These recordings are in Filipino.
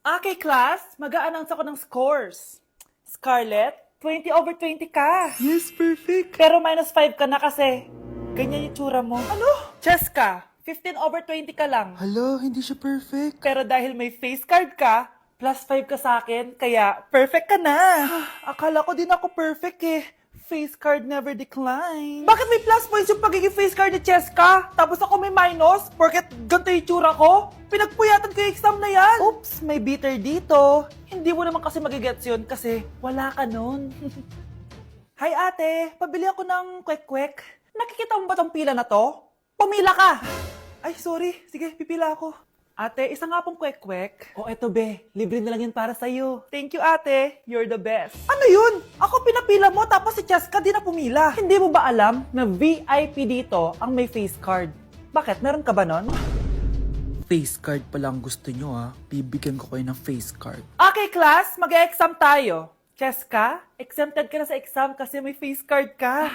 Okay, class, mag-a-announce ako ng scores. Scarlett, 20/20 ka. Yes, perfect. Pero -5 ka na kasi. Ganyan yung tsura mo. Ano? Cheska, 15/20 ka lang. Hala, hindi siya perfect. Pero dahil may face card ka, +5 ka sa akin, kaya perfect ka na. Akala ko din ako perfect eh. Face card never decline. Bakit may plus points yung pagiging face card ni Cheska? Tapos ako may minus? Porket ganito yung tsura ko? Pinagpuyatan ko yung exam na yan. Oops, may bitter dito. Hindi mo naman kasi magigets yun kasi wala ka nun. Hi ate, pabili ako ng kwek-kwek. Nakikita mo ba tong pila na to? Pumila ka! Ay, sorry. Sige, pipila ako. Ate, isa nga pong kwek-kwek. O eto be, libre na lang yun para sa'yo. Thank you ate, you're the best. Ano yun? Ako pinapila mo tapos si Cheska di na pumila. Hindi mo ba alam na VIP dito ang may face card? Bakit? Meron ka ba nun? Face card pa lang gusto nyo Bibigyan ko kayo ng face card. Okay class, mag-exam tayo. Cheska, exempted ka na sa exam kasi may face card ka.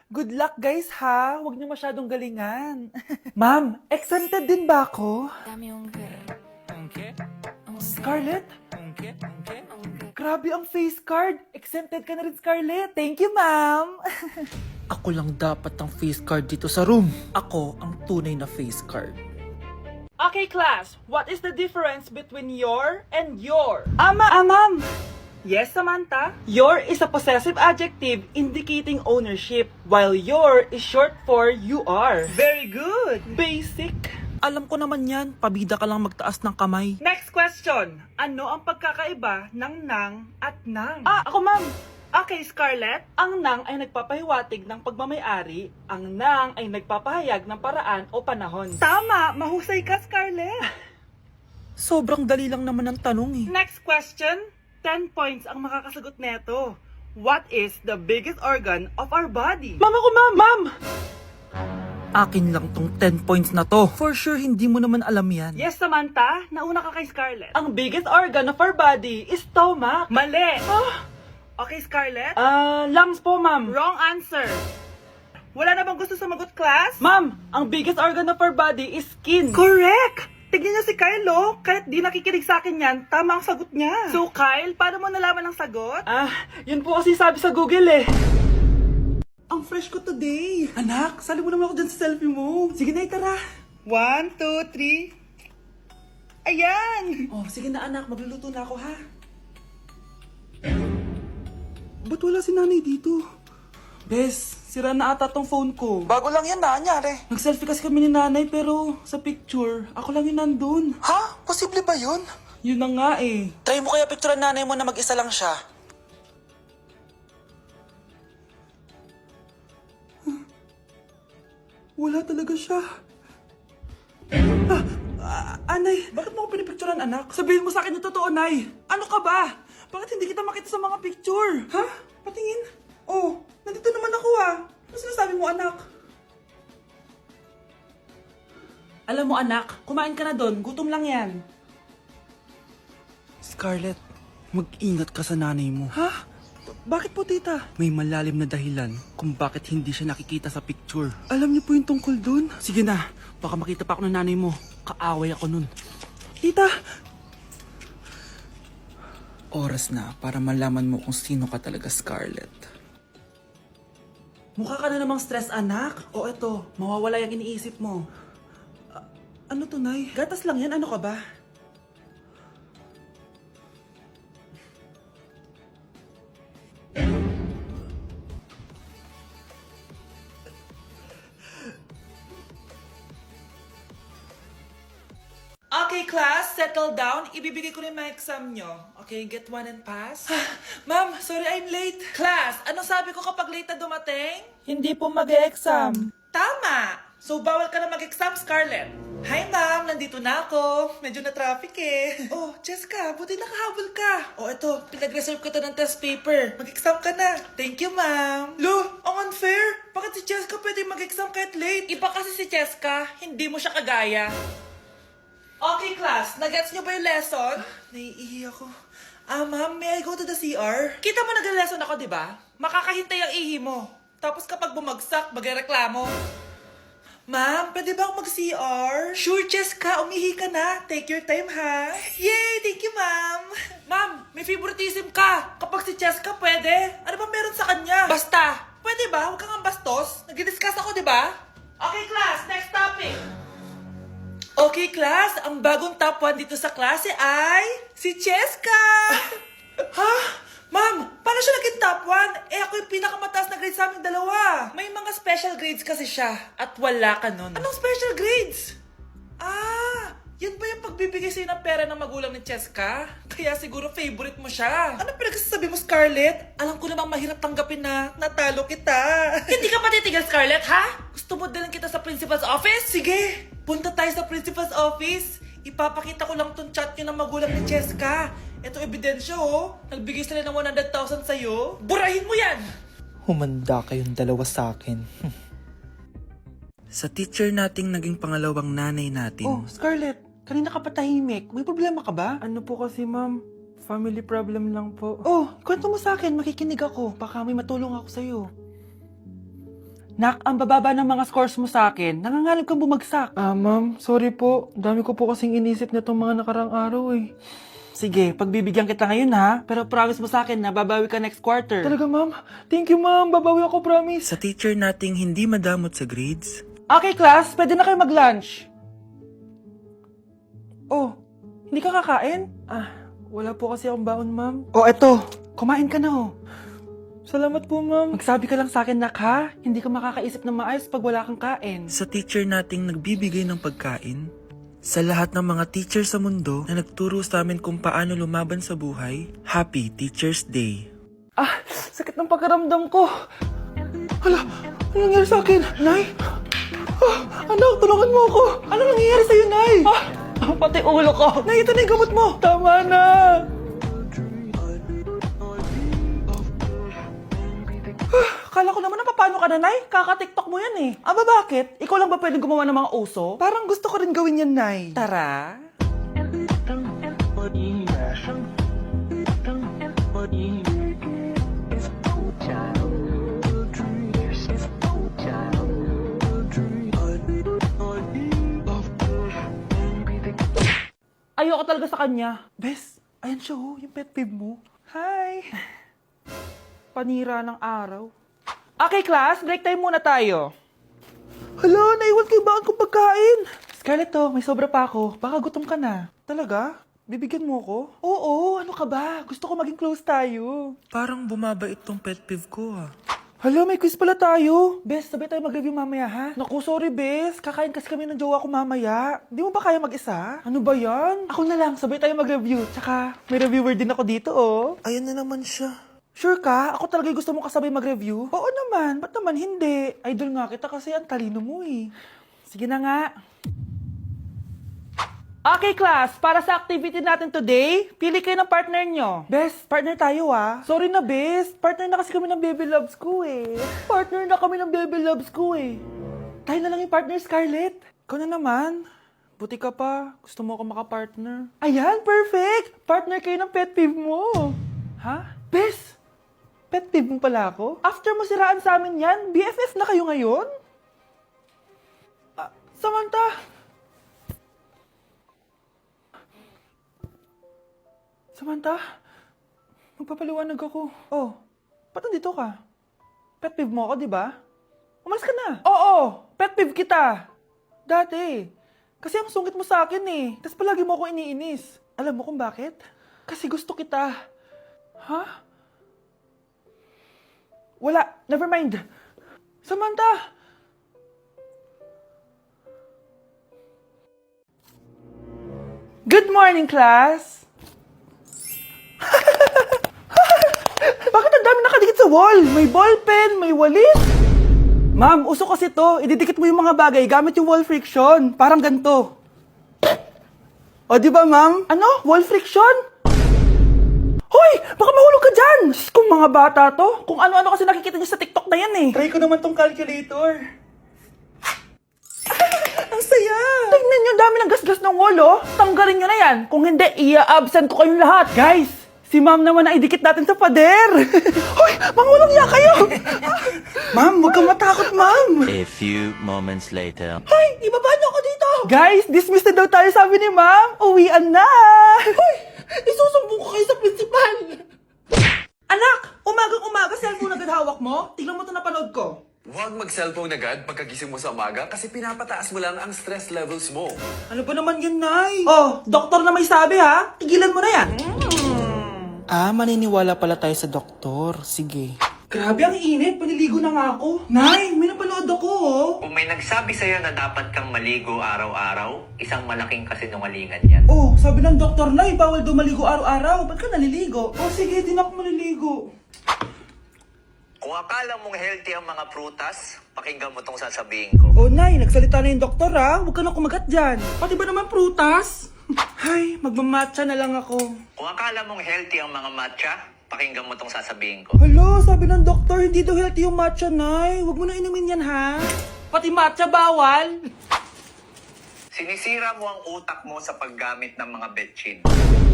Good luck guys ha, huwag niyo masyadong galingan. Ma'am, exempted din ba ako? Dami yung Scarlett? Grabe ang face card. Exempted ka na rin, Scarlett. Thank you, ma'am. Ako lang dapat ang face card dito sa room. Ako ang tunay na face card. Okay, class. What is the difference between your and your? Ma'am. Yes, Samantha? Your is a possessive adjective indicating ownership, while your is short for you are. Very good. Basic. Alam ko naman yan, pabida ka lang magtaas ng kamay. Next question. Ano ang pagkakaiba ng nang at nang? Ako ma'am. Okay, Scarlett. Ang nang ay nagpapahiwatig ng pagmamayari. Ang nang ay nagpapahayag ng paraan o panahon. Tama! Mahusay ka, Scarlett. Sobrang dali lang naman ang tanong Next question. 10 points ang makakasagot neto. What is the biggest organ of our body? Ma'am! Akin lang tong 10 points na to. For sure, hindi mo naman alam yan. Yes, Samantha. Nauna ka kay Scarlett. Ang biggest organ of our body is stomach. Mali. Okay, Scarlett. Lungs po, ma'am. Wrong answer. Wala na bang gusto sumagot, class? Ma'am, ang biggest organ of our body is skin. Correct! Tignan niyo si Kyle, oh. Kahit di nakikinig sa akin yan, tama ang sagot niya. So, Kyle, paano mo nalaman ang sagot? Yun po kasi sabi sa Google eh. Ang fresh ko today. Anak, sali mo naman ako dyan sa selfie mo. Sige na, tara. 1, 2, 3. Ayan! Oh, sige na anak, magluluto na ako ha. Ba't wala si nanay dito? Bes, sira na ata tong phone ko. Bago lang yan nangyari. Nag-selfie kasi kami ni nanay pero sa picture, ako lang yung nandun. Ha? Posible ba yun? Yun na nga eh. Try mo kaya picturean nanay mo na mag-isa lang siya. Wala talaga siya. Anay, bakit mo ako pinipicturean anak? Sabihin mo sa akin yung totoo, Nay. Ano ka ba? Bakit hindi kita makita sa mga picture? Ha? Patingin. Oh, nandito naman ako Ano sinasabi mo anak? Alam mo anak, kumain ka na doon. Gutom lang yan. Scarlett, mag-ingat ka sa nanay mo. Ha? Bakit po tita? May malalim na dahilan kung bakit hindi siya nakikita sa picture. Alam niyo po yung tungkol doon? Sige na, baka makita pa ako ng nanay mo. Kaaway ako nun. Tita! Oras na para malaman mo kung sino ka talaga, Scarlett. Mukha ka na namang stress, anak. O eto, mawawala yung iniisip mo. Ano to, Nay? Gatas lang yan, ano ka ba? Okay, class, settle down. Ibibigay ko na yung mga exam nyo. Okay, get one and pass. Ma'am, sorry I'm late. Class, ano sabi ko kapag late na dumating? Hindi po mag-exam. Tama! So, bawal ka na mag-exam, Scarlett. Hi, ma'am. Nandito na ako. Medyo na-traffic eh. Oh, Jessica, buti nakahabol ka. Oh, eto, pinag-reserve ko to ng test paper. Mag-exam ka na. Thank you, ma'am. Lo, ang unfair. Bakit si Jessica pwede mag-exam kahit late? Iba kasi si Jessica, hindi mo siya kagaya. Okay, class. Nagets niyo ba yung lesson? Naiihi ako. Ma'am, may I go to the CR? Kita mo nag-lesson ako, di ba? Makakahintay ang ihi mo. Tapos kapag bumagsak, magreklamo. Ma'am, pwede ba akong mag-CR? Sure, Jessica. Umihi ka na. Take your time, ha? Yay! Thank you, ma'am. may favoritism ka. Kapag si Cheska, pwede. Ano ba meron sa kanya? Basta, pwede ba? Huwag kang ang bastos. Nag-discuss ako, di ba? Okay, class. Next topic. Okay, class. Ang bagong top 1 dito sa klase ay si Cheska. Ha? Ma'am, paano siya naging top 1? Eh, ako yung pinakamataas na grade sa aming dalawa. May mga special grades kasi siya. At wala ka nun. Anong special grades? Ah, yan ba yung pagbibigay sa'yo ng pera ng magulang ni Cheska? Kaya siguro favorite mo siya. Ano pinagsasabi mo, Scarlett? Alam ko namang mahirap tanggapin na natalo kita. Hindi ka patitigil, Scarlett, ha? Gusto mo din kita sa principal's office? Sige, punta tayo sa principal's office. Ipapakita ko lang tong chat nyo ng magulang ni Cheska. Ito ebidensya, oh. Nagbigay sila ng 100,000 sa'yo. Burahin mo yan! Humanda kayong dalawa sa akin. Sa teacher nating naging pangalawang nanay natin. Oh, Scarlett, kanina ka patahimik. May problema ka ba? Ano po kasi, ma'am? Family problem lang po. Oh, kwento mo sa akin. Makikinig ako. Baka may matulong ako sa'yo. Nak, ang bababa ng mga scores mo sa akin. Nangangalap kang bumagsak. Ma'am, sorry po. Dami ko po kasing inisip na itong mga nakarang araw eh. Sige, pagbibigyan kita ngayon ha. Pero promise mo sa akin na babawi ka next quarter. Talaga, ma'am? Thank you, ma'am. Babawi ako, promise. Sa teacher nating hindi madamot sa grades. Okay, class. Pwede na kayo mag-lunch. Oh, hindi ka kakain? Wala po kasi akong baon, ma'am. Oh, eto. Kumain ka na, oh. Salamat po, ma'am. Magsabi ka lang sa akin, nak, ha? Hindi ka makakaisip ng maayos pag wala kang kain. Sa teacher nating nagbibigay ng pagkain. Sa lahat ng mga teacher sa mundo na nagturo sa amin kung paano lumaban sa buhay, Happy Teacher's Day. Sakit ng pagkaramdam ko. Hala, ano nangyari sa akin? Nay? Anak, tulungan mo ako. Ano nangyayari sa'yo, Nay? Pati ulo ko. Nay, ito na yung gamot mo. Tama na. Kala ko naman na paano ka na, Nay? Kaka-tiktok mo yan eh. Aba, bakit? Ikaw lang ba pwedeng gumawa ng mga uso? Parang gusto ko rin gawin yan, Nay. Tara. Ayoko talaga sa kanya. Bes, ayan siya oh, yung pet peeve mo. Hi! Panira ng araw. Okay, class, break time muna tayo. Hala, naiwan kayo ba ang pagkain? Scarlett to, may sobra pa ako. Baka gutom ka na. Talaga? Bibigyan mo ako? Oo, ano ka ba? Gusto ko maging close tayo. Parang bumabait tong pet peeve ko Hala, may quiz pala tayo. Bes, sabay tayo mag-review mamaya, ha? Naku, sorry, Bes. Kakain kasi kami ng jowa ko mamaya. Di mo ba kaya mag-isa? Ano ba yan? Ako na lang, sabay tayo mag-review. Tsaka, may reviewer din ako dito, oh. Ayan na naman siya. Sure ka? Ako talaga gusto mo kasabay mag-review? Oo naman. Ba't naman hindi? Idol nga kita kasi ang talino mo, eh. Sige na nga. Okay, class. Para sa activity natin today, pili kayo ng partner nyo. Bes, partner tayo ah. Sorry na, Bes. Partner na kasi kami ng baby loves ko eh. Partner na kami ng baby loves ko eh. Tayo na lang yung partner, Scarlett. Ikaw na naman. Buti ka pa. Gusto mo ako makapartner. Ayan, perfect. Partner kayo ng pet peeve mo. Ha? Bes, pet peeve mo pala ako? After mo siraan sa amin yan, BFF na kayo ngayon? Samantha. Samantha, magpapaliwanag ako. Oh, ba't nandito ka? Pet peeve mo ako, di ba? Umalis ka na. Oo, pet peeve kita. Dati. Kasi ang sungit mo sa akin eh. Tapos palagi mo ako iniinis. Alam mo kung bakit? Kasi gusto kita. Ha? Wala, never mind. Samantha! Good morning, class! Bakit ang dami nakadikit sa wall? May ballpen, may walis. Ma'am, uso kasi to. Ididikit mo yung mga bagay gamit yung wall friction. Parang ganito. O, di ba, ma'am? Ano? Wall friction? Hoy! Baka mahulog ka dyan! Diyos, kung mga bata to. Kung ano-ano kasi nakikita niyo sa TikTok na yan eh. Try ko naman tong calculator. Ang saya! Tingnan niyo, dami ng gasgas ng wall, oh. Tanggalin niyo na yan. Kung hindi, i-absent ko kayong lahat. Guys! Si ma'am naman na idikit natin sa pader. Hoy, mangulong niya kayo. Ma'am, huwag kang matakot, ma'am. A few moments later. Hoy, ibaba niyo ako dito. Guys, dismiss na daw tayo, sabi ni ma'am. Uwian na. Hoy, isusumbong ko kayo sa principal. mo? Tingnan mo ito napanood ko. Huwag mag-cellphone agad pagkagising mo sa umaga kasi pinapataas mo lang ang stress levels mo. Ano ba naman yan, Nay? Oh, doktor na may sabi ha. Tigilan mo na yan. Ah, maniniwala pala tayo sa doktor. Sige. Grabe, ang init. Paniligo na nga ako. Nay, may napanood ako, oh. Kung may nagsabi sa'yo na dapat kang maligo araw-araw, isang malaking kasinungalingan yan. Oh, sabi ng doktor, Nay, bawal daw maligo araw-araw. Ba't ka naliligo? Oh, sige, di na ako maliligo. Kung akala mong healthy ang mga prutas, pakinggan mo tong sasabihin ko. Oh, Nay, nagsalita na yung doktor, ha. Huwag ka na kumagat dyan. Pati ba naman prutas? Ay, magmamatcha na lang ako. Kung akala mong healthy ang mga matcha, pakinggan mo tong sasabihin ko. Hala, sabi ng doktor, hindi daw healthy yung matcha, Nay. Huwag mo na inumin yan, ha. Pati matcha bawal. Sinisira mo ang utak mo sa paggamit ng mga betchin.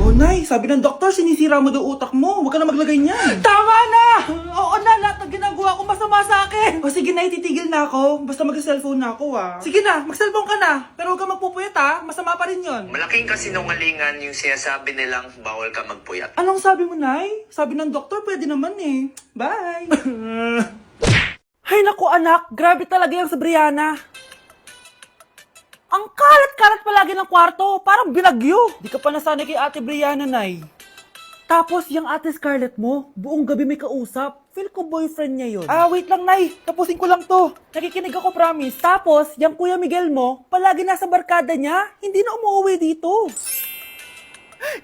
Oh, Nay, sabi ng doktor, sinisira mo daw utak mo. Huwag ka na maglagay niyan. Tama na! Oo na, lahat ng ginagawa ko masama sa akin. O sige, Nay, titigil na ako. Basta mag-cellphone na ako, ha. Sige na, mag-cellphone ka na. Pero huwag ka magpupuyat, ha. Masama pa rin yon. Malaking kasinungalingan yung sinasabi nilang bawal ka magpuyat. Anong sabi mo, Nay? Sabi ng doktor, pwede naman eh. Bye! Hay naku, anak. Grabe talaga yung sa Brianna. Ang kalat-kalat palagi ng kwarto. Parang binagyo. Di ka pa nasanay kay Ate Brianna, Nay. Tapos, yung Ate Scarlett mo, buong gabi may kausap. Feel ko boyfriend niya yun. Ah, wait lang, Nay. Tapusin ko lang to. Nakikinig ako, promise. Tapos, yung Kuya Miguel mo, palagi nasa barkada niya. Hindi na umuwi dito.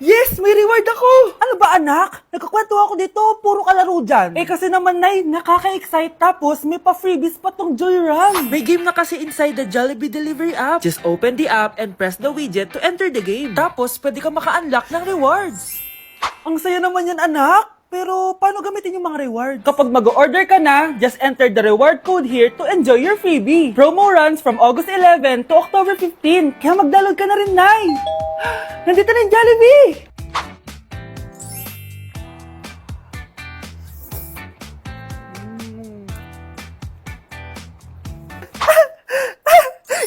Yes! May reward ako! Ano ba, anak? Nagkakwento ako dito, puro kalaro dyan. Eh kasi naman, Nay, nakaka-excite, tapos may pa-freebies pa tong Joy Run. May game na kasi inside the Jollibee Delivery app. Just open the app and press the widget to enter the game. Tapos, pwede ka maka-unlock ng rewards. Ang saya naman yan, anak. Pero, paano gamitin yung mga reward? Kapag mag-order ka na, just enter the reward code here to enjoy your freebie. Promo runs from August 11 to October 15. Kaya mag-download ka na rin, Nay. Nandito na yung Jollibee!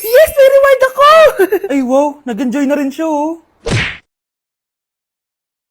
Yes! May reward ako! Ay, wow! Nag-enjoy na rin siya, oh.